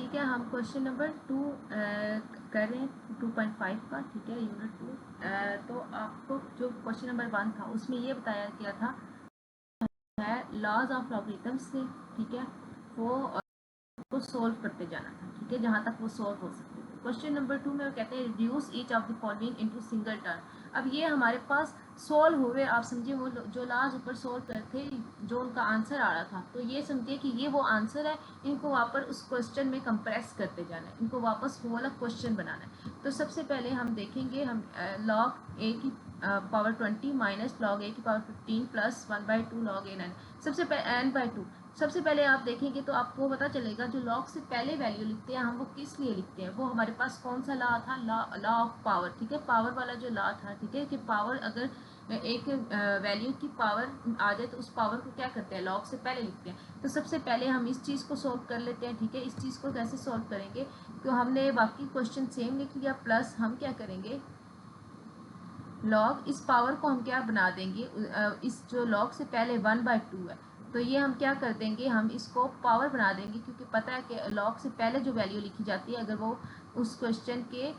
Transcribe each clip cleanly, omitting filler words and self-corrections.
ठीक है, हम क्वेश्चन नंबर 2 कर रहे हैं 2.5 का, ठीक है, यूनिट 2। तो आपको जो क्वेश्चन नंबर 1 था उसमें ये बताया गया था है लॉज ऑफ लॉगरिथम्स से, ठीक है, वो सोल्व करते जाना था, ठीक है, जहाँ तक वो सोल्व हो सकते थे। क्वेश्चन नंबर 2 में वो कहते हैं reduce each of the following into single term. अब ये हमारे पास सोल्व हुए, आप समझिए वो जो लाज ऊपर सोल्व कर थे, जो उनका आंसर आ रहा था, तो ये समझिए कि ये वो आंसर है, इनको वापस उस क्वेश्चन में कंप्रेस करते जाना है, इनको वापस वो वाला क्वेश्चन बनाना है। तो सबसे पहले हम देखेंगे, हम लॉग ए की पावर 20 माइनस लॉग ए की पावर 15 प्लस 1/2 लॉग ए n, सबसे पहले n/2। सबसे पहले आप देखेंगे तो आपको पता चलेगा जो लॉग से पहले वैल्यू लिखते हैं हम, वो किस लिए लिखते हैं, वो हमारे पास कौन सा लॉ था, लॉ ऑफ पावर, ठीक है, पावर वाला जो लॉ था, ठीक है, कि पावर अगर एक वैल्यू की पावर आ जाए तो उस पावर को क्या करते हैं, लॉग से पहले लिखते हैं। तो सबसे पहले हम इस चीज़ को सोल्व कर लेते हैं, ठीक है। इस चीज़ को कैसे सोल्व करेंगे, तो हमने बाकी क्वेश्चन सेम लिख लिया, प्लस हम क्या करेंगे, लॉग इस पावर को हम क्या बना देंगे, इस जो लॉग से पहले 1/2 है, तो ये हम क्या कर देंगे, हम इसको पावर बना देंगे, क्योंकि पता है कि लॉग से पहले जो वैल्यू लिखी जाती है, अगर वो उस क्वेश्चन के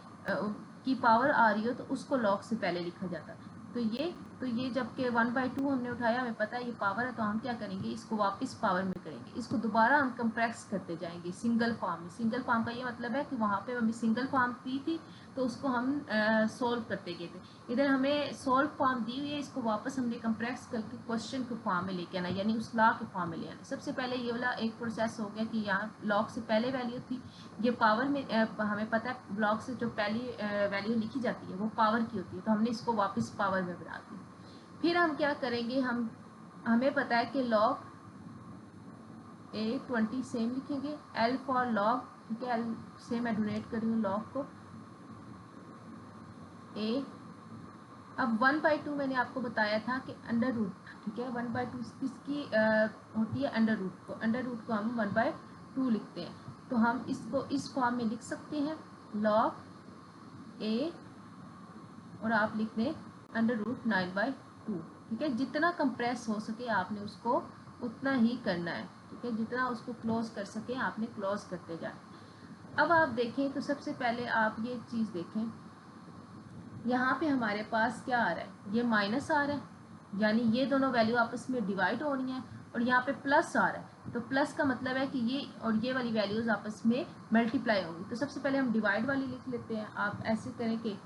की पावर आ रही हो तो उसको लॉग से पहले लिखा जाता है। तो ये जबकि 1/2 हमने उठाया, हमें पता है ये पावर है, तो हम क्या करेंगे, इसको वापस पावर में करेंगे, इसको दोबारा हम कंप्रेस करते जाएंगे सिंगल फॉर्म में। सिंगल फॉर्म का ये मतलब है कि वहाँ पे हमें सिंगल फॉर्म दी थी तो उसको हम सोल्व करते गए थे। इधर हमें सोल्व फॉर्म दी हुई है, इसको वापस हमने कंप्रेस करके क्वेश्चन के फॉर्म में लेके आना, यानी उस लॉ के फॉर्म में ले आना। सबसे पहले ये वाला एक प्रोसेस हो गया कि यहाँ लॉग से पहले वैल्यू थी, ये पावर में हमें पता है लॉग से जो पहली वैल्यू लिखी जाती है वो पावर की होती है, तो हमने इसको वापस पावर में बना दी। फिर हम क्या करेंगे, हमें पता है कि लॉग A20 सेम लिखेंगे, L फॉर लॉग, ठीक है, L से मैं डोनेट कर रही हूँ लॉग को A। अब 1/2 मैंने आपको बताया था कि अंडर रूट, ठीक है, 1/2 किसकी होती है, अंडर रूट को, अंडर रूट को हम 1/2 लिखते हैं, तो हम इसको इस फॉर्म में लिख सकते हैं, लॉग ए और आप लिख दें अंडर रूट 9/2, ठीक है। जितना कंप्रेस हो सके आपने उसको उतना ही करना है, ठीक है, जितना उसको क्लोज कर सके आपने क्लोज करते जाए। अब आप देखें तो सबसे पहले आप ये चीज़ देखें, यहाँ पे हमारे पास क्या आ रहा है, ये माइनस आ रहा है, यानी ये दोनों वैल्यू आपस में डिवाइड हो रही हैं, और यहाँ पे प्लस आ रहा है, तो प्लस का मतलब है कि ये और ये वाली वैल्यूज आपस में मल्टीप्लाई होंगी। तो सबसे पहले हम डिवाइड वाली लिख लेते हैं, आप ऐसे करें कि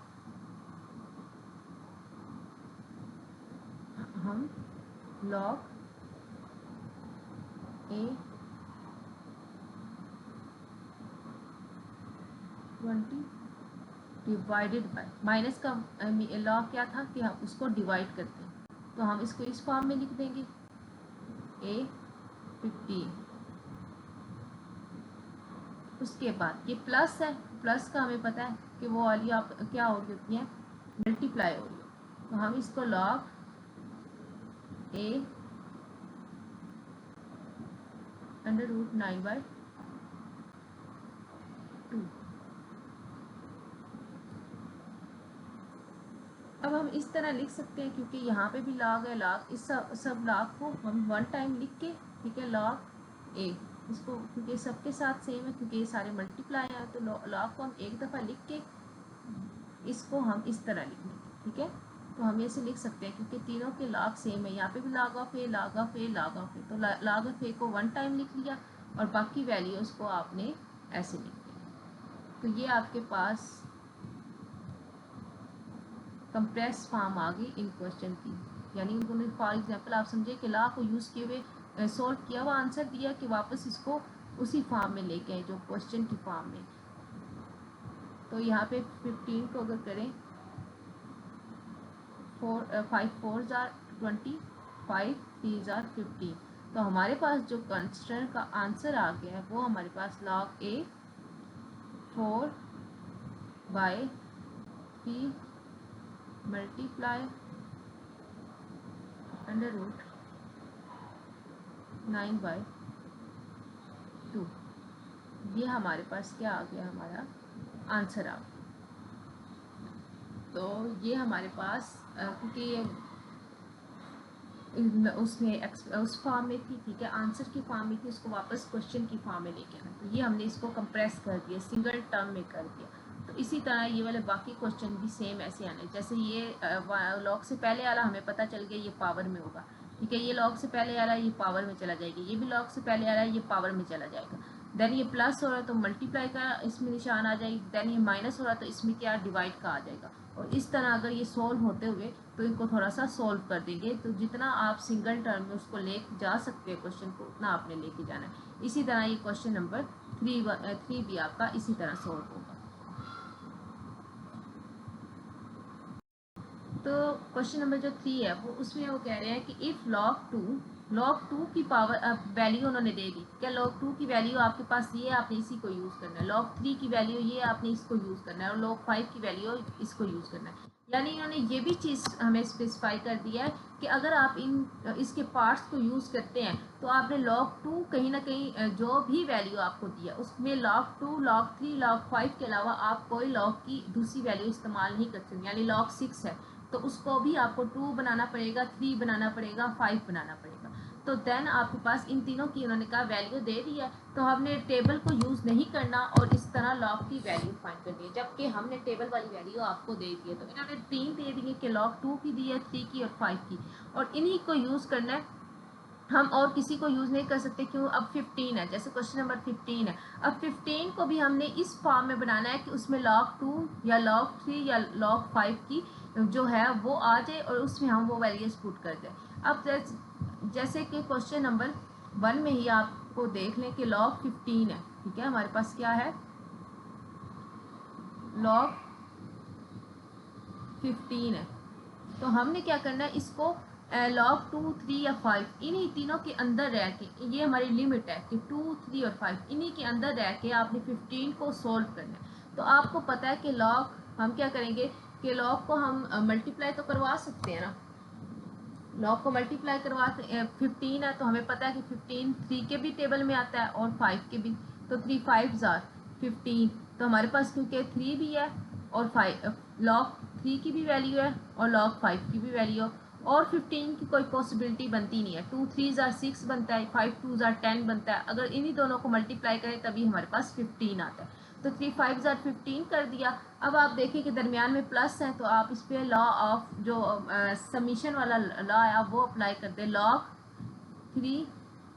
हम log A 20 divided by, minus का लॉग क्या था कि हम उसको डिवाइड करते हैं, तो हम इसको इस फॉर्म में लिख देंगे A15। उसके बाद ये प्लस है, प्लस का हमें पता है कि वो वाली आप क्या हो रही होती है, मल्टीप्लाई हो रही है, तो हम इसको लॉग A अंडर रूट 9/2। अब हम इस तरह लिख सकते हैं, क्योंकि यहाँ पे भी लॉग है, लॉग इस सब लॉग को हम 1 टाइम लिख के, ठीक है, लॉग ए, इसको क्योंकि सबके साथ सेम है, क्योंकि ये सारे मल्टीप्लाई है, तो लॉग को हम एक दफ़ा लिख के इसको हम इस तरह लिख लेंगे, ठीक है। तो हम ऐसे लिख सकते हैं, क्योंकि तीनों के लॉग सेम है, यहाँ पे भी log of a, log of a, log of a, तो लॉग ऑफ ए को 1 टाइम लिख लिया और बाकी वैल्यूज़ को आपने ऐसे लिख लिया। तो ये आपके पास कंप्रेस फॉर्म आ गई इन क्वेश्चन की, यानी उन्होंने फॉर एग्जांपल आप समझे कि लॉ को यूज़ किए हुए सॉल्व किया हुआ आंसर दिया कि वापस इसको उसी फॉर्म में लेके आए जो क्वेश्चन की फॉर्म में। तो यहाँ पे 15 को अगर करें 5 4 जार 20, 5 3 जार 15, तो हमारे पास जो कंस्ट्रेंट का आंसर आ गया है वो हमारे पास लॉग ए 4/p मल्टीप्लाई अंडर रूट 9/2, ये हमारे पास क्या आ गया, हमारा आंसर आ गया। तो ये हमारे पास क्योंकि ये उसमें उस फॉर्म में थी, ठीक है, आंसर की फॉर्म में थी, उसको वापस क्वेश्चन की फॉर्म में लेके आना। तो ये हमने इसको कंप्रेस कर दिया, सिंगल टर्म में कर दिया। तो इसी तरह ये वाले बाकी क्वेश्चन भी सेम ऐसे आने, जैसे ये लॉग से पहले वाला हमें पता चल गया ये पावर में होगा, ठीक है, ये लॉग से पहले वाला ये पावर में चला जाएगा, ये भी लॉग से पहले वाला ये पावर में चला जाएगा। देन ये प्लस हो रहा है तो मल्टीप्लाई का इसमें निशान आ जाएगी, देन ये माइनस हो रहा है तो इसमें क्या डिवाइड का आ जाएगा। और इस तरह अगर ये सोल्व होते हुए तो इनको थोड़ा सा सोल्व कर देंगे, तो जितना आप सिंगल टर्म में उसको ले जा सकते हैं क्वेश्चन को, उतना आपने लेके जाना है। इसी तरह ये क्वेश्चन नंबर 3 भी आपका इसी तरह सोल्व होगा। तो क्वेश्चन नंबर जो 3 है वो उसमें वो कह रहे हैं कि इफ़ log 2 की पावर वैल्यू उन्होंने दे दी, क्या log 2 की वैल्यू आपके पास ये, आपने इसी को यूज़ करना है, log 3 की वैल्यू ये, आपने इसको यूज़ करना है, और log 5 की वैल्यू इसको यूज़ करना है। यानी इन्होंने ये भी चीज़ हमें स्पेसिफाई कर दिया है कि अगर आप इसके पार्ट्स को यूज़ करते हैं तो आपने log 2 कहीं ना कहीं जो भी वैल्यू आपको दिया उसमें log 2, log 3, log 5 के अलावा आप कोई log की दूसरी वैल्यू इस्तेमाल नहीं कर सकते। यानी log 6 है तो उसको भी आपको 2 बनाना पड़ेगा, 3 बनाना पड़ेगा, 5 बनाना पड़ेगा। तो देन आपके पास इन तीनों की उन्होंने कहा वैल्यू दे दी है, तो हमने टेबल को यूज़ नहीं करना और इस तरह लॉग की वैल्यू फाइंड करनी है, जबकि हमने टेबल वाली वैल्यू आपको दे दी है। तो इन्होंने 3 दे दिए कि log 2 की दी है, 3 की और 5 की, और इन्हीं को यूज़ करना है, हम और किसी को यूज़ नहीं कर सकते। क्यों? अब 15 है, जैसे क्वेश्चन नंबर 15 है, अब 15 को भी हमने इस फॉर्म में बनाना है कि उसमें log 2 या log 3 या log 5 की जो है वो आ जाए और उसमें हम वो वैल्यूज पुट कर दें। अब जैसे कि क्वेश्चन नंबर 1 में ही आपको देख लें कि log 15 है, ठीक है, हमारे पास क्या है, log 15 है। तो हमने क्या करना है, इसको log 2, 3 या 5 इन्हीं तीनों के अंदर रह के, ये हमारी लिमिट है कि 2, 3 और 5 इन्हीं के अंदर रह के आपने 15 को सोल्व करना है। तो आपको पता है कि log हम क्या करेंगे कि log को हम मल्टीप्लाई तो करवा सकते हैं ना, log को मल्टीप्लाई करवा 15 है तो हमें पता है कि 15 3 के भी टेबल में आता है और 5 के भी, तो 3 5 आर 15। तो हमारे पास क्योंकि 3 भी है और 5 log 3 की भी वैल्यू है और log 5 की भी वैल्यू है, और 15 की कोई पॉसिबिलिटी बनती नहीं है। 2 3 6 बनता है, 5 2 10 बनता है, अगर इन्हीं दोनों को मल्टीप्लाई करें तभी हमारे पास 15 आता है। तो 3 5 15 कर दिया। अब आप देखिए कि दरमियान में प्लस है तो आप इस पर लॉ ऑफ जो समीशन वाला लॉ है आप वो अप्लाई कर दें, log 3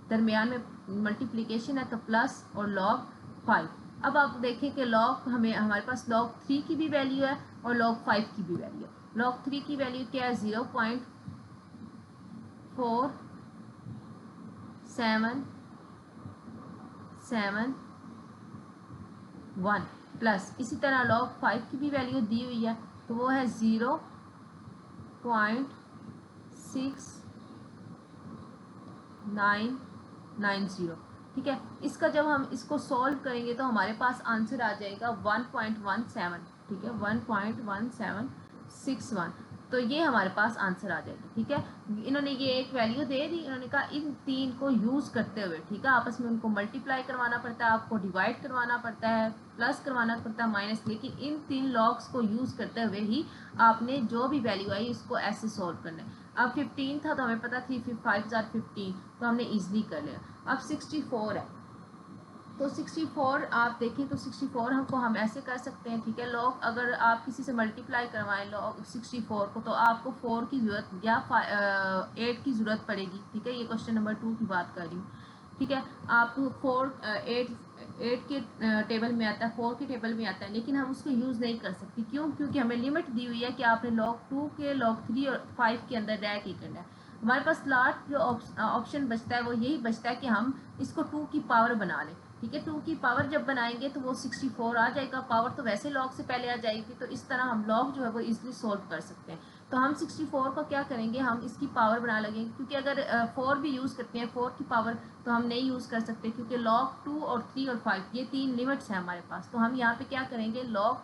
दरमियान में मल्टीप्लिकेशन है तो प्लस और log 5। अब आप देखें कि log हमारे पास log 3 की भी वैल्यू है और log 5 की भी वैल्यू है। log 3 की वैल्यू क्या है, 0.4771 प्लस, इसी तरह log 5 की भी वैल्यू दी हुई है तो वो है 0.6990, ठीक है। इसका जब हम इसको सॉल्व करेंगे तो हमारे पास आंसर आ जाएगा 1.17, ठीक है, 1.1761। तो ये हमारे पास आंसर आ जाएगा, ठीक है। इन्होंने ये एक वैल्यू दे दी, इन्होंने कहा इन तीन को यूज़ करते हुए, ठीक है, आपस में उनको मल्टीप्लाई करवाना पड़ता है, आपको डिवाइड करवाना पड़ता है, प्लस करवाना पड़ता है, माइनस, लेकिन इन 3 लॉग्स को यूज़ करते हुए ही आपने जो भी वैल्यू आई उसको ऐसे सॉल्व करना है। अब 15 था तो हमें पता 3 5 15, तो हमने ईजिली कर लिया। अब 64 है तो 64 आप देखें तो 64 हम ऐसे कर सकते हैं, ठीक है। लॉग अगर आप किसी से मल्टीप्लाई करवाएं लॉग 64 को तो आपको 4 की ज़रूरत या 8 की ज़रूरत पड़ेगी, ठीक है। ये क्वेश्चन नंबर 2 की बात कर रही हूँ, ठीक है। आप 8 के टेबल में आता है, 4 के टेबल में आता है, लेकिन हम उसको यूज़ नहीं कर सकते। क्यों? क्योंकि हमें लिमिट दी हुई है कि आपने log 2 के log 3 और 5 के अंदर रह के करना है। हमारे पास लास्ट जो ऑप्शन बचता है वो यही बचता है कि हम इसको 2 की पावर बना लें, ठीक है। 2 की पावर जब बनाएंगे तो वो 64 आ जाएगा, पावर तो वैसे log से पहले आ जाएगी, तो इस तरह हम log जो है वो इजीली सोल्व कर सकते हैं। तो हम 64 को क्या करेंगे, हम इसकी पावर बना लगेंगे, क्योंकि अगर 4 भी यूज़ करते हैं 4 की पावर तो हम नहीं यूज़ कर सकते, क्योंकि log 2 और 3 और 5 ये 3 लिमिट्स हैं हमारे पास। तो हम यहाँ पे क्या करेंगे, log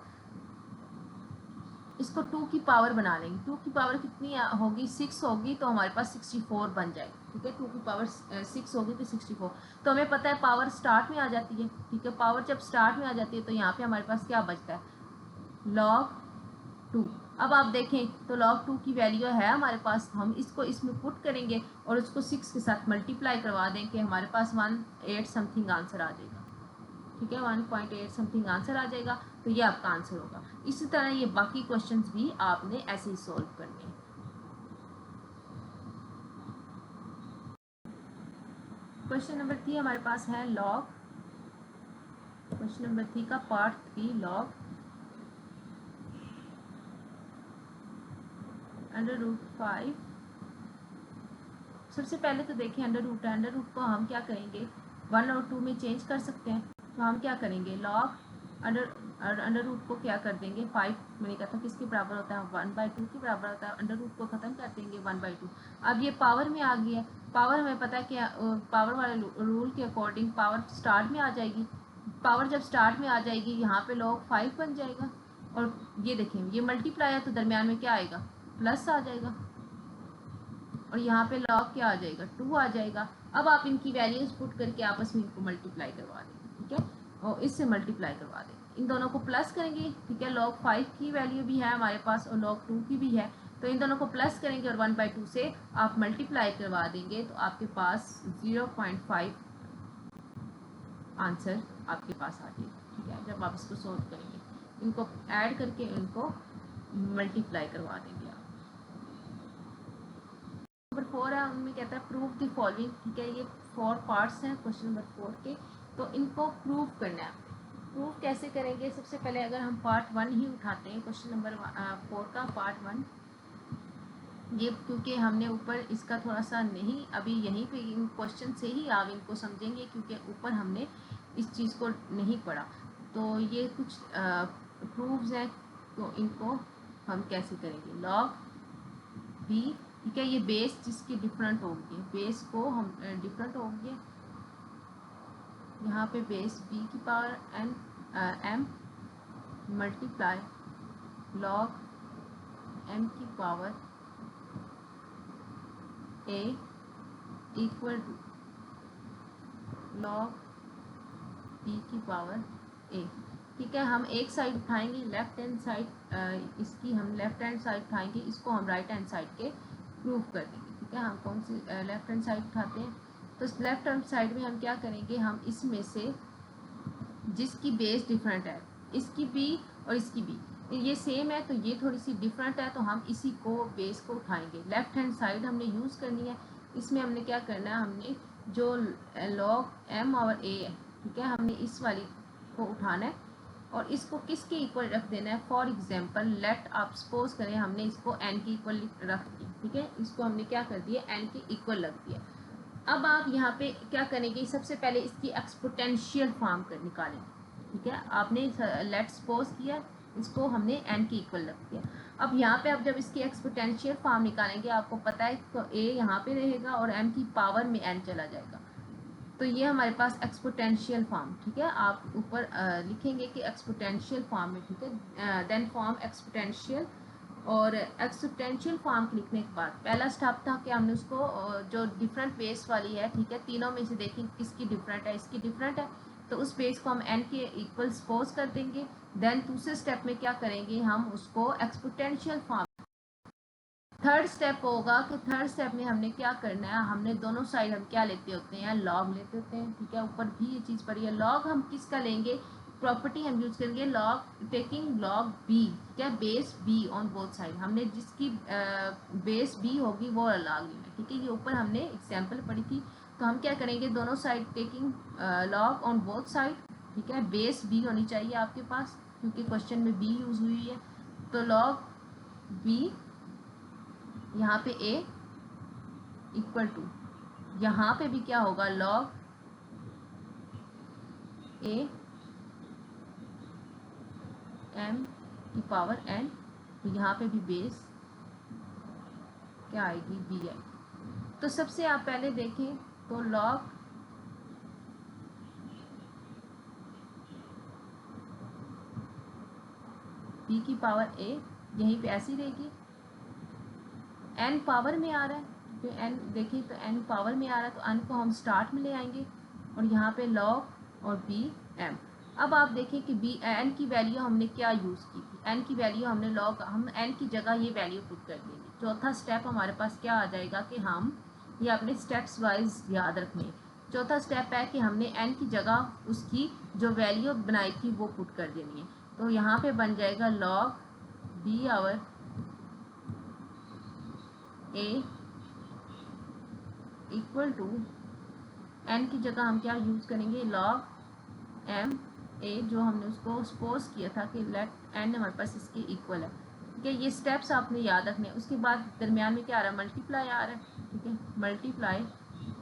इसको 2 की पावर बना लेंगे। 2 की पावर कितनी होगी, 6 होगी, तो हमारे पास 64 बन जाएगी, ठीक है। 2 की पावर 6 होगी तो 64। तो हमें पता है पावर स्टार्ट में आ जाती है, ठीक है। पावर जब स्टार्ट में आ जाती है तो यहाँ पे हमारे पास क्या बचता है, log 2। अब आप देखें तो log 2 की वैल्यू है हमारे पास, हम इसको इसमें पुट करेंगे और उसको 6 के साथ मल्टीप्लाई करवा दें कि हमारे पास 1.8 समथिंग आंसर आ जाएगा। ठीक है, 1.8 समथिंग आंसर आ जाएगा, तो ये आपका आंसर होगा। इसी तरह ये बाकी क्वेश्चंस भी आपने ऐसे ही सॉल्व करने हैं। क्वेश्चन नंबर 3 हमारे पास है लॉग, क्वेश्चन नंबर 3 का पार्ट 3 लॉग √5। सबसे पहले तो देखिए अंडर रूट है, अंडर रूट को हम क्या करेंगे 1 और 2 में चेंज कर सकते हैं, तो हम क्या करेंगे लॉग अंडर रूट को क्या कर देंगे 5, मैंने कहा था किसके बराबर होता है 1/2 के बराबर होता है, अंडर रूट को खत्म कर देंगे 1/2। अब ये पावर में आ गया है, पावर हमें पता है कि पावर वाले रूल के अकॉर्डिंग पावर स्टार्ट में आ जाएगी, पावर जब स्टार्ट में आ जाएगी यहाँ पे लॉग 5 बन जाएगा, और ये देखें ये मल्टीप्लाई है तो दरमियान में क्या आएगा प्लस आ जाएगा, और यहाँ पे लॉग क्या आ जाएगा 2 आ जाएगा। अब आप इनकी वैल्यूज पुट करके आपस में इनको मल्टीप्लाई करवा देंगे, ठीक है, और इससे मल्टीप्लाई करवा देंगे, इन दोनों को प्लस करेंगे, ठीक है, log 5 की वैल्यू भी है हमारे पास और log 2 की भी है, तो इन दोनों को प्लस करेंगे और 1/2 से आप मल्टीप्लाई करवा देंगे, तो आपके पास 0.5 आंसर आपके पास आ जाएगा। ठीक है, जब आप इसको सॉल्व करेंगे इनको ऐड करके इनको मल्टीप्लाई करवा देंगे आप। नंबर 4 है, उनमें कहता है प्रूव द फॉलोइंग। ठीक है, ये 4 पार्ट्स हैं क्वेश्चन नंबर 4 के, तो इनको प्रूव करना है। प्रूव कैसे करेंगे, सबसे पहले अगर हम पार्ट 1 ही उठाते हैं क्वेश्चन नंबर 4 का पार्ट 1, ये क्योंकि हमने ऊपर इसका थोड़ा सा नहीं, अभी यहीं पे इन क्वेश्चन से ही आप इनको समझेंगे क्योंकि ऊपर हमने इस चीज़ को नहीं पढ़ा, तो ये कुछ प्रूव्स हैं, तो इनको हम कैसे करेंगे log b। ठीक है, ये बेस जिसकी डिफरेंट होगी, बेस को हम डिफरेंट होगी, यहाँ पे बेस b की power n m multiply log m की power a equal to log b की पावर a। ठीक है, हम एक साइड उठाएंगे लेफ्ट हैंड साइड, इसकी हम लेफ्ट हैंड साइड उठाएंगे, इसको हम राइट हैंड साइड के प्रूव कर देंगे। ठीक है, हम कौन सी लेफ्ट हैंड साइड उठाते हैं, तो लेफ्ट हैंड साइड में हम क्या करेंगे, हम इसमें से जिसकी बेस डिफरेंट है, इसकी b और इसकी b ये सेम है तो ये थोड़ी सी डिफरेंट है, तो हम इसी को बेस को उठाएंगे, लेफ्ट हैंड साइड हमने यूज़ करनी है। इसमें हमने क्या करना है, हमने जो log m और a है, ठीक है, हमने इस वाली को उठाना है और इसको किसके इक्वल रख देना है। फॉर एग्जांपल लेट आप सपोज करें हमने इसको n के इक्वल रख दिया, ठीक है, इसको हमने क्या कर दिया n के इक्वल रख दिया। अब आप यहाँ पे क्या करेंगे, सबसे पहले इसकी एक्सपोनेंशियल फॉर्म कर निकालेंगे। ठीक है, आपने लेट सपोज किया, इसको हमने n के इक्वल रख दिया। अब यहाँ पे आप जब इसकी एक्सपोनेंशियल फॉर्म निकालेंगे, आपको पता है तो a यहाँ पे रहेगा और m की पावर में n चला जाएगा, तो ये हमारे पास एक्सपोनेंशियल फॉर्म। ठीक है, आप ऊपर लिखेंगे कि एक्सपोनेंशियल फॉर्म में, ठीक है, देन फॉर्म एक्सपोनेंशियल, और एक्सपोनेंशियल फॉर्म लिखने के बाद पहला स्टेप था कि हमने उसको जो डिफरेंट बेस वाली है, ठीक है, तीनों में से देखें किसकी डिफरेंट है, इसकी डिफरेंट है, तो उस बेस को हम n के इक्वल सपोज कर देंगे। देन दूसरे स्टेप में क्या करेंगे, हम उसको एक्सपोनेंशियल फॉर्म। थर्ड स्टेप होगा कि थर्ड स्टेप में हमने क्या करना है, हमने दोनों साइड हम क्या लेते होते हैं, लॉग लेते होते हैं। ठीक है, ऊपर भी ये चीज़ पड़ी है, लॉग हम किसका लेंगे, प्रॉपर्टी हम यूज करेंगे लॉग टेकिंग लॉग बी, ठीक है, base be on both side, हमने जिसकी बेस बी होगी वो लॉग लेना है। ठीक है, ये ऊपर हमने एग्जाम्पल पढ़ी थी, तो हम क्या करेंगे, दोनों side taking log on both side. ठीक है, बेस बी होनी चाहिए आपके पास क्योंकि क्वेश्चन में बी यूज हुई है, तो लॉग बी यहाँ पे a इक्वल टू, यहाँ पे भी क्या होगा log a m की पावर n, तो यहाँ पे भी बेस क्या आएगी b आएगी। तो सबसे आप पहले देखें तो log b की पावर a यहीं पे ऐसी रहेगी, n पावर में आ रहा है, तो n देखिए तो n पावर में आ रहा है, तो n को हम स्टार्ट में ले आएंगे और यहाँ पे log और b m, अब आप देखें कि बी एन की वैल्यू हमने क्या यूज़ की थी, एन की वैल्यू हमने लॉग, हम एन की जगह ये वैल्यू पुट कर देंगे। चौथा स्टेप हमारे पास क्या आ जाएगा कि हम ये अपने स्टेप्स वाइज याद रखने। चौथा स्टेप है कि हमने एन की जगह उसकी जो वैल्यू बनाई थी वो पुट कर देनी है। तो यहाँ पे बन जाएगा log be our A equal to N की जगह हम क्या यूज़ करेंगे, लॉग एम ए, जो हमने उसको सपोज किया था कि लेट एन हमारे पास इसके इक्वल है। ठीक है, ये स्टेप्स आपने याद रखने हैं। उसके बाद दरमियान में क्या आ रहा है, मल्टीप्लाई आ रहा है। ठीक है, मल्टीप्लाई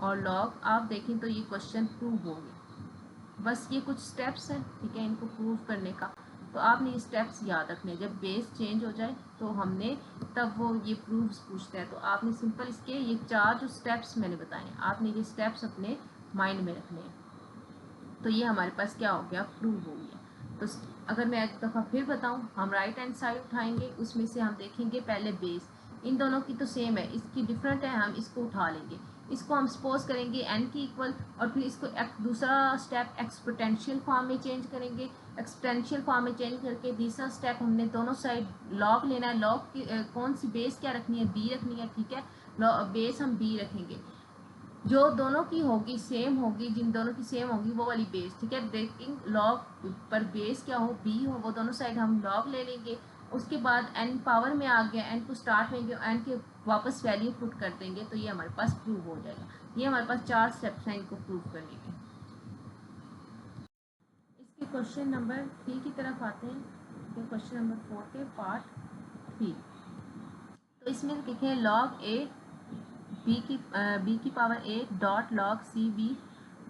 और लॉग, आप देखें तो ये क्वेश्चन प्रूव हो गया। बस ये कुछ स्टेप्स हैं, ठीक है, इनको प्रूव करने का। तो आपने ये स्टेप्स याद रखने हैं। जब बेस चेंज हो जाए तो हमने तब वो ये प्रूफ्स पूछते हैं, तो आपने सिंपल इसके ये 4 जो स्टेप्स मैंने बताए हैं, आपने ये स्टेप्स अपने माइंड में रखने हैं। तो ये हमारे पास क्या हो गया, प्रूव हो गया। तो अगर मैं एक दफ़ा फिर बताऊं, हम राइट हैंड साइड उठाएंगे, उसमें से हम देखेंगे पहले बेस, इन दोनों की तो सेम है, इसकी डिफरेंट है, हम इसको उठा लेंगे। इसको हम सपोज करेंगे एन की इक्वल, और फिर इसको दूसरा स्टेप एक्सपोनेंशियल फॉर्म में चेंज करेंगे। एक्सपोनेंशियल फॉर्म में चेंज करके तीसरा स्टेप हमने दोनों साइड लॉग लेना है। लॉग की कौन सी बेस क्या रखनी है, बी रखनी है। ठीक है, बेस हम बी रखेंगे। जो दोनों की होगी सेम होगी, जिन दोनों की सेम होगी वो वाली बेस। ठीक है, ब्रेकिंग लॉग पर बेस क्या हो, बी हो, वो दोनों साइड हम लॉग ले लेंगे। उसके बाद एन पावर में आ गया, एन को स्टार्ट में एन के वापस वैल्यू पुट कर देंगे, तो ये हमारे पास प्रूव हो जाएगा। ये हमारे पास 4 स्टेप्स हैं इनको प्रूव करने के। इसके क्वेश्चन नंबर 3 की तरफ आते हैं। क्वेश्चन नंबर 4 के पार्ट 3। तो इसमें लिखे लॉग ए बी की power A dot log C B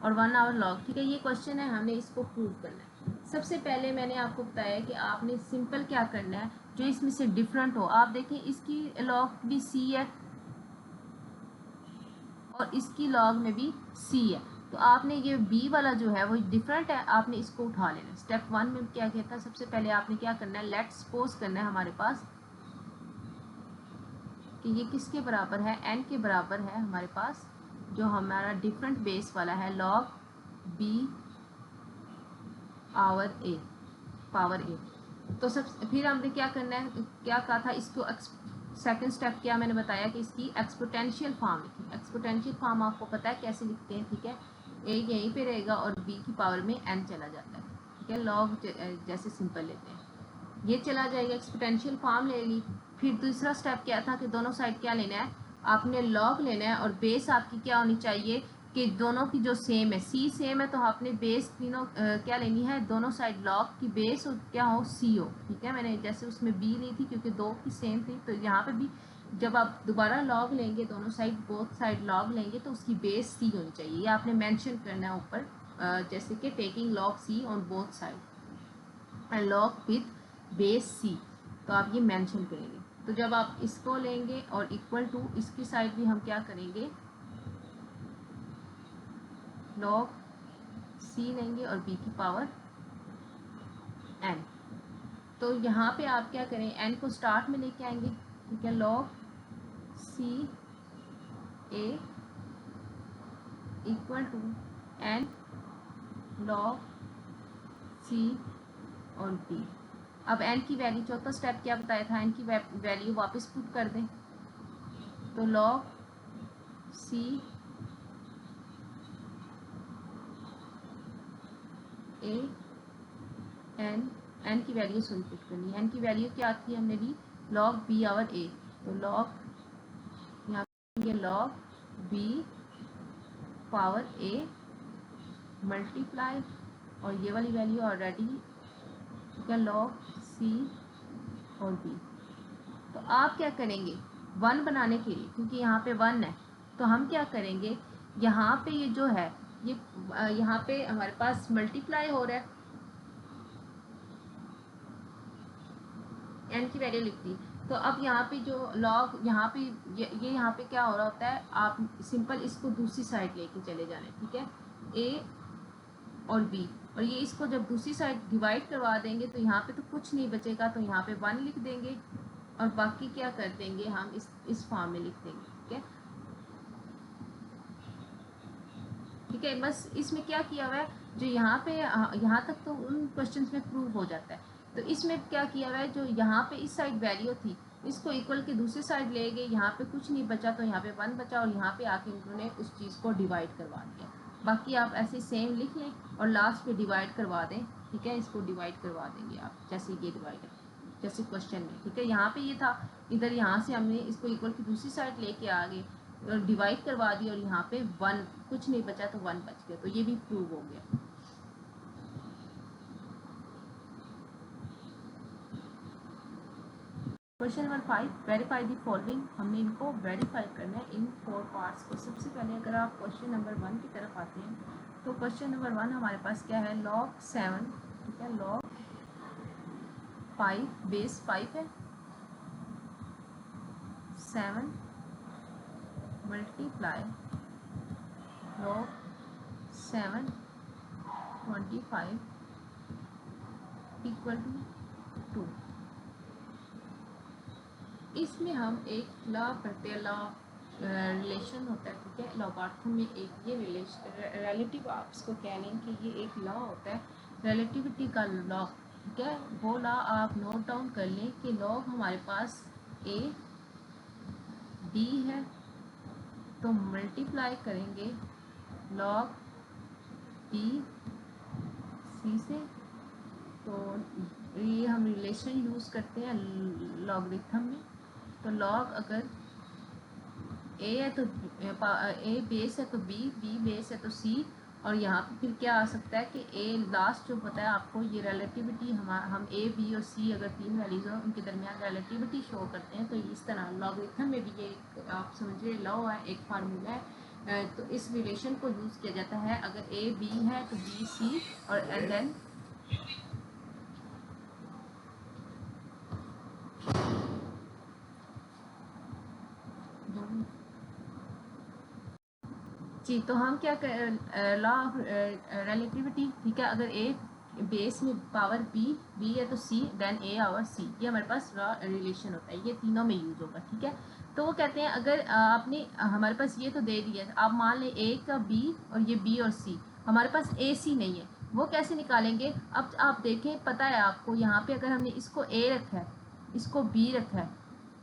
और 1 आवर लॉग। ठीक है, ये क्वेश्चन है, हमने इसको प्रूव करना है। सबसे पहले मैंने आपको बताया कि आपने सिंपल क्या करना है, जो इसमें से डिफरेंट हो। आप देखें इसकी लॉग भी सी है और इसकी लॉग में भी सी है, तो आपने ये बी वाला जो है वो डिफरेंट है, आपने इसको उठा लेना। स्टेप 1 में क्या कहता है, सबसे पहले आपने क्या करना है, लेट्स सपोज करना है हमारे पास कि ये किसके बराबर है, एन के बराबर है हमारे पास, जो हमारा डिफरेंट बेस वाला है, log be our a power a. तो सब फिर हमने क्या करना है, क्या कहा था, इसको सेकंड स्टेप क्या मैंने बताया कि इसकी एक्सपोनेंशियल फॉर्म लिखी। एक्सपोनेंशियल फॉर्म आपको पता है कैसे लिखते हैं। ठीक है, ए यहीं पे रहेगा और बी की पावर में एन चला जाता है। ठीक है, लॉग जैसे सिंपल लेते हैं, ये चला जाएगा, एक्सपोनेंशियल फॉर्म ले ली। फिर दूसरा स्टेप क्या था कि दोनों साइड क्या लेना है, आपने लॉग लेना है, और बेस आपकी क्या होनी चाहिए कि दोनों की जो सेम है, सी सेम है, तो आपने बेस तीनों क्या लेनी है, दोनों साइड लॉग की बेस और क्या हो, सी हो। ठीक है, मैंने जैसे उसमें बी ली थी क्योंकि दो की सेम थी, तो यहाँ पे भी जब आप दोबारा लॉग लेंगे, दोनों साइड बोथ साइड लॉग लेंगे, तो उसकी बेस सी होनी चाहिए। ये आपने मेंशन करना है ऊपर, जैसे कि taking log C on both side and log with base C, तो आप ये मेंशन करेंगे। तो जब आप इसको लेंगे और इक्वल टू इसकी साइड भी हम क्या करेंगे, लॉग सी लेंगे और बी की पावर एन। तो यहाँ पे आप क्या करें, एन को स्टार्ट में लेके आएंगे। ठीक है, log C a equal to n log C और बी। अब एन की वैल्यू, चौथा स्टेप क्या बताया था, एन की वैल्यू वापस पुट कर दें, तो log C A N, N की वैल्यू सॉरी पुट करनी है। एन की वैल्यू क्या थी, हमने ली लॉग बी आवर ए, तो लॉग यहाँ पे log B power A multiply, और ये वाली वैल्यू ऑलरेडी क्या, लॉग सी और बी। तो आप क्या करेंगे, 1 बनाने के लिए, क्योंकि यहाँ पे 1 है, तो हम क्या करेंगे, यहाँ पे ये जो है, ये यहाँ पे हमारे पास मल्टीप्लाई हो रहा है, एन की वैल्यू लिख दी। तो अब यहाँ पे जो लॉग यहाँ पे ये यहाँ पे क्या हो रहा होता है, आप सिंपल इसको दूसरी साइड लेके चले जाना है। ठीक है, ए और बी, और ये इसको जब दूसरी साइड डिवाइड करवा देंगे तो यहाँ पे तो कुछ नहीं बचेगा, तो यहाँ पे 1 लिख देंगे और बाकी क्या कर देंगे, हम इस फॉर्म में लिख देंगे। ठीक ठीक है। बस इसमें क्या किया हुआ है, जो यहाँ पे यहाँ तक तो उन क्वेश्चंस में प्रूव हो जाता है, तो इसमें क्या किया हुआ है, जो यहाँ पे इस साइड वैल्यू थी इसको इक्वल के दूसरी साइड ले गए, यहाँ पे कुछ नहीं बचा तो यहाँ पे 1 बचा, और यहाँ पे आके उन्होंने उस चीज़ को डिवाइड करवा दिया। बाकी आप ऐसे सेम लिख लें और लास्ट पे डिवाइड करवा दें, ठीक है। इसको डिवाइड करवा देंगे आप, जैसे ये डिवाइड जैसे क्वेश्चन में, ठीक है। यहाँ पे ये था, इधर यहाँ से हमने इसको इक्वल की दूसरी साइड लेके आ गए और डिवाइड करवा दिया, और यहाँ पे 1 कुछ नहीं बचा तो 1 बच गया, तो ये भी प्रूव हो गया। Question number 5, verify the following. हमने इनको वेरीफाई करना है इन 4 पार्ट्स को। सबसे पहले अगर आप क्वेश्चन नंबर 1 की तरफ आते हैं, तो क्वेश्चन नंबर 1 हमारे पास क्या है, log 7, ठीक है, log 5 बेस 5 है, 7 मल्टीप्लाई log 7 25 इक्वल टू 2। इसमें हम एक लॉ करते हैं, लॉ रिलेशन होता है, ठीक है। लॉगार्थम में एक ये रिलेटिव, आप इसको कह लें कि ये एक लॉ होता है, रिलेटिविटी का लॉ, ठीक है। वो लॉ आप नोट डाउन कर लें कि लॉग हमारे पास ए बी है, तो मल्टीप्लाई करेंगे लॉग बी सी से, तो ये हम रिलेशन यूज़ करते हैं लॉगरिथम में। तो लॉग अगर ए है तो ए बेस है तो बी बेस है तो सी, और यहाँ पे फिर क्या आ सकता है कि ए लास्ट जो पता है आपको, ये रिलेटिविटी हम ए बी और सी अगर 3 वैल्यूज हो उनके दरमियान रिलेटिविटी शो करते हैं, तो इस तरह लॉगरिथम में भी ये आप समझिए लॉ है, एक फार्मूला है। तो इस रिलेशन को यूज़ किया जाता है, अगर ए बी है तो बी सी, और एंड देन जी, तो हम क्या लॉ ऑफ रिलेटिविटी, ठीक है। अगर ए बेस में पावर बी है तो सी, देन ए आवर सी, ये हमारे पास लॉ रिलेशन होता है, ये तीनों में यूज होगा, ठीक है। तो वो कहते हैं अगर आपने हमारे पास ये तो दे दिया, आप मान लें ए का बी और ये बी और सी, हमारे पास ए सी नहीं है, वो कैसे निकालेंगे। अब आप देखें, पता है आपको यहाँ पे अगर हमने इसको ए रखा है, इसको बी रखा है,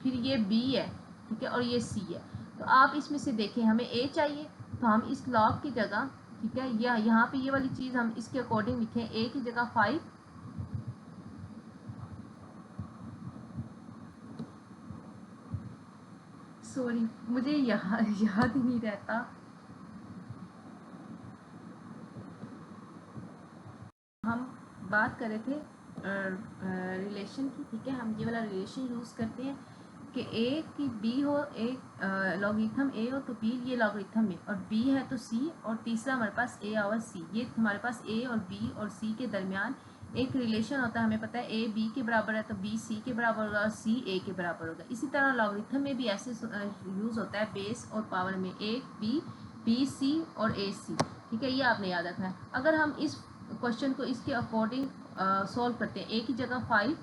फिर ये बी है, ठीक है, और ये सी है, तो आप इसमें से देखें हमें ए चाहिए, तो हम इस लॉग की जगह, ठीक है, या यहाँ पे ये वाली चीज़ हम इसके अकॉर्डिंग लिखें, ए की जगह 5, सॉरी मुझे याद ही नहीं रहता। हम बात कर रहे थे रिलेशन की, ठीक है। हम ये वाला रिलेशन यूज़ करते हैं कि ए की बी हो, एक लॉगरिथम ए हो तो बी ये लॉगरिथम में, और बी है तो सी, और तीसरा हमारे पास ए और सी, ये हमारे पास ए और बी और सी के दरमियान एक रिलेशन होता है। हमें पता है ए बी के बराबर है तो बी सी के बराबर होगा और सी ए के बराबर होगा। इसी तरह लॉगरिथम में भी ऐसे यूज़ होता है, बेस और पावर में, ए बी सी और ए सी, ठीक है। ये आपने याद रखना है। अगर हम इस क्वेश्चन को इसके अकॉर्डिंग सॉल्व करते हैं, ए की जगह 5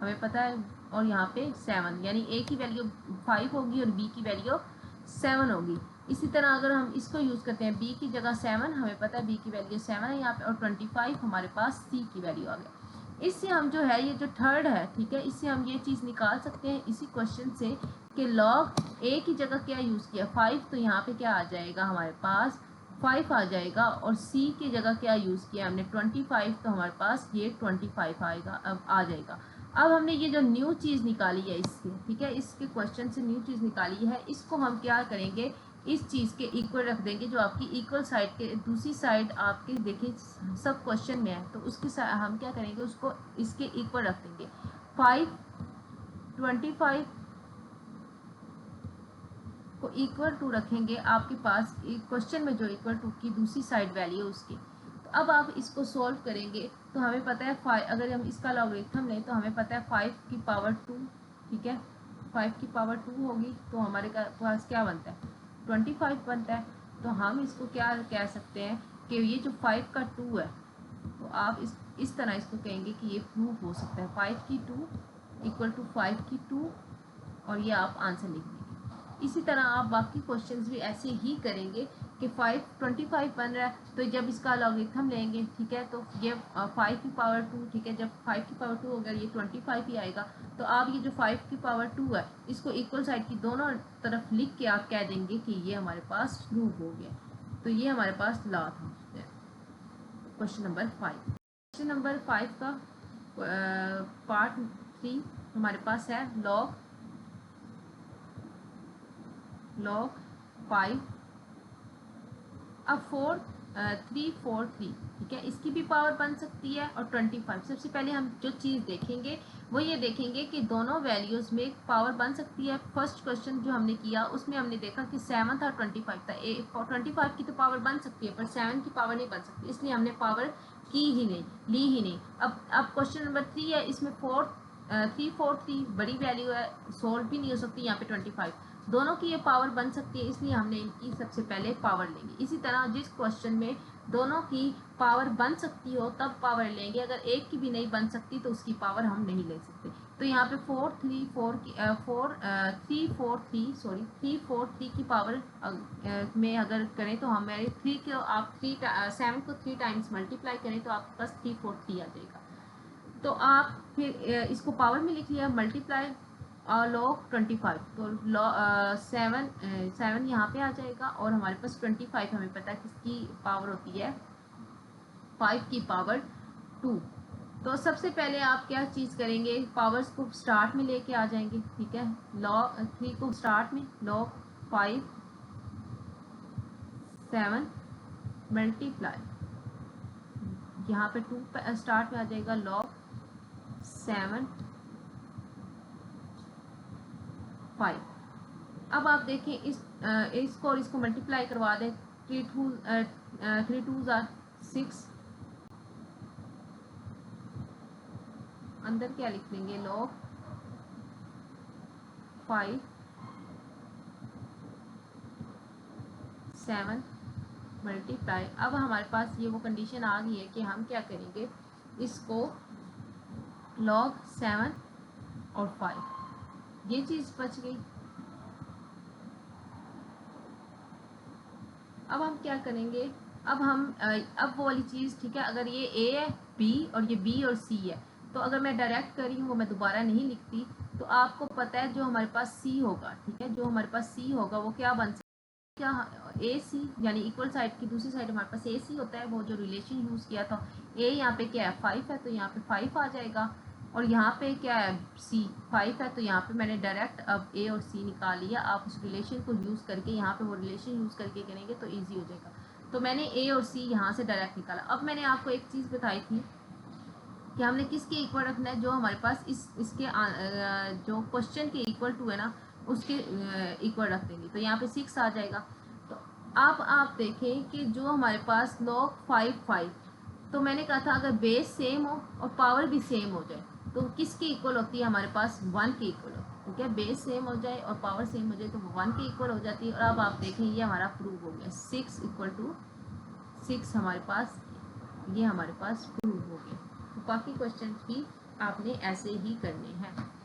हमें पता है, और यहाँ पे 7, यानी ए की वैल्यू 5 होगी और बी की वैल्यू 7 होगी। इसी तरह अगर हम इसको यूज़ करते हैं, बी की जगह 7, हमें पता है बी की वैल्यू 7 है यहाँ पे, और 25 हमारे पास सी की वैल्यू आ गया। इससे हम जो है, ये जो थर्ड है, ठीक है, इससे हम ये चीज़ निकाल सकते हैं इसी क्वेश्चन से कि लॉग ए की जगह क्या यूज़ किया 5, तो यहाँ पे क्या आ जाएगा हमारे पास 5 आ जाएगा, और सी की जगह क्या यूज़ किया हमने 25, तो हमारे पास ये 25 आएगा, अब आ जाएगा। अब हमने ये जो न्यू चीज़ निकाली है इससे, ठीक है, इसके क्वेश्चन से न्यू चीज़ निकाली है, इसको हम क्या करेंगे, इस चीज़ के इक्वल रख देंगे, जो आपकी इक्वल साइड के दूसरी साइड आपके देखिए सब क्वेश्चन में है, तो उसके हम क्या करेंगे, उसको इसके इक्वल रख देंगे। 5 25 को इक्वल टू रखेंगे आपके पास क्वेश्चन में जो इक्वल टू की दूसरी साइड वैल्यू उसकी। तो अब आप इसको सॉल्व करेंगे तो हमें पता है 5, अगर हम इसका लॉगरिथम लें तो हमें पता है 5 की पावर 2, ठीक है, 5 की पावर 2 होगी, तो हमारे पास क्या बनता है 25 बनता है। तो हम इसको क्या कह सकते हैं कि ये जो 5 का 2 है, तो आप इस तरह इसको कहेंगे कि ये प्रूफ हो सकता है, 5 की 2 इक्वल टू 5 की 2, और ये आप आंसर लिख देंगे। इसी तरह आप बाकी क्वेश्चंस भी ऐसे ही करेंगे कि 25 बन रहा है, तो जब इसका लॉगरिथम लेंगे, ठीक है, तो ये 5 की पावर 2, ठीक है, जब 5 की पावर 2 होगा ये 25 ही आएगा। तो आप ये जो 5 की पावर 2 है इसको इक्वल साइड की दोनों तरफ लिख के आप कह देंगे कि ये हमारे पास प्रूव हो गया। तो ये हमारे पास लॉ था क्वेश्चन नंबर 5। क्वेश्चन नंबर 5 का पार्ट 3 हमारे पास है लॉग 5 अब 3 4 3, ठीक है, इसकी भी पावर बन सकती है और 25। सबसे पहले हम जो चीज़ देखेंगे वो ये देखेंगे कि दोनों वैल्यूज़ में पावर बन सकती है। फर्स्ट क्वेश्चन जो हमने किया उसमें हमने देखा कि 7 था 25 था, 25 की तो पावर बन सकती है पर 7 की पावर नहीं बन सकती, इसलिए हमने पावर की ही नहीं, ली ही नहीं। अब क्वेश्चन नंबर 3 है, इसमें 3 4 3 बड़ी वैल्यू है, सोल्व भी नहीं हो सकती। यहाँ पे 25 दोनों की ये पावर बन सकती है, इसलिए हमने इनकी सबसे पहले पावर लेंगे। इसी तरह जिस क्वेश्चन में दोनों की पावर बन सकती हो तब पावर लेंगे, अगर एक की भी नहीं बन सकती तो उसकी पावर हम नहीं ले सकते। तो यहाँ पे 3 4 3 की पावर में अगर करें तो हमारे 3 को आप 7 को 3 टाइम्स मल्टीप्लाई करें तो आपके पास 3 4 3 आ जाएगा। तो आप फिर इसको पावर में लिख लिया, मल्टीप्लाई लॉग 25, तो सेवन यहाँ पे आ जाएगा और हमारे पास 25 हमें पता है किसकी पावर होती है, 5 की पावर 2। तो सबसे पहले आप क्या चीज़ करेंगे, पावर्स को स्टार्ट में लेके आ जाएंगे, ठीक है, लॉग 3 को स्टार्ट में, लॉग 5 7 मल्टीप्लाई, यहाँ पे 2 स्टार्ट में आ जाएगा, लॉग 7 5। अब आप देखें इसको और इसको मल्टीप्लाई करवा दें, 3 2 आर 6, अंदर क्या लिख लेंगे, लॉग 5 7 मल्टीप्लाई। अब हमारे पास ये वो कंडीशन आ गई है कि हम क्या करेंगे, इसको लॉग 7 और 5, ये चीज़ बच गई। अब हम क्या करेंगे, अब वो वाली चीज़, ठीक है, अगर ये ए है बी और ये बी और सी है, तो अगर मैं डायरेक्ट कर रही हूँ वो मैं दोबारा नहीं लिखती, तो आपको पता है जो हमारे पास सी होगा, ठीक है, जो हमारे पास सी होगा वो क्या बन सकता है, क्या ए सी, यानी इक्वल साइड की दूसरी साइड हमारे पास ए सी होता है, वो जो रिलेशन यूज़ किया था, ए यहाँ पे क्या है 5 है तो यहाँ पे 5 आ जाएगा, और यहाँ पे क्या है सी 5 है तो यहाँ पे मैंने डायरेक्ट अब ए और सी निकाल लिया। आप उस रिलेशन को यूज़ करके यहाँ पे वो रिलेशन यूज़ करके करेंगे तो ईजी हो जाएगा। तो मैंने ए और सी यहाँ से डायरेक्ट निकाला। अब मैंने आपको एक चीज़ बताई थी कि हमने किसके इक्वल रखना है, जो हमारे पास इसके जो क्वेश्चन के इक्वल टू है ना उसके इक्वल रख देंगे, तो यहाँ पे 6 आ जाएगा। तो अब आप देखें कि जो हमारे पास लॉग 5 तो मैंने कहा था अगर बेस सेम हो और पावर भी सेम हो जाए तो किसकी इक्वल होती है, हमारे पास 1 के इक्वल होती है, ठीक है, बेस सेम हो जाए और पावर सेम हो जाए तो 1 के इक्वल हो जाती है। और अब आप देखें ये हमारा प्रूव हो गया, 6 इक्वल टू 6 हमारे पास, ये हमारे पास प्रूव हो गया। तो बाकी क्वेश्चन भी आपने ऐसे ही करने हैं।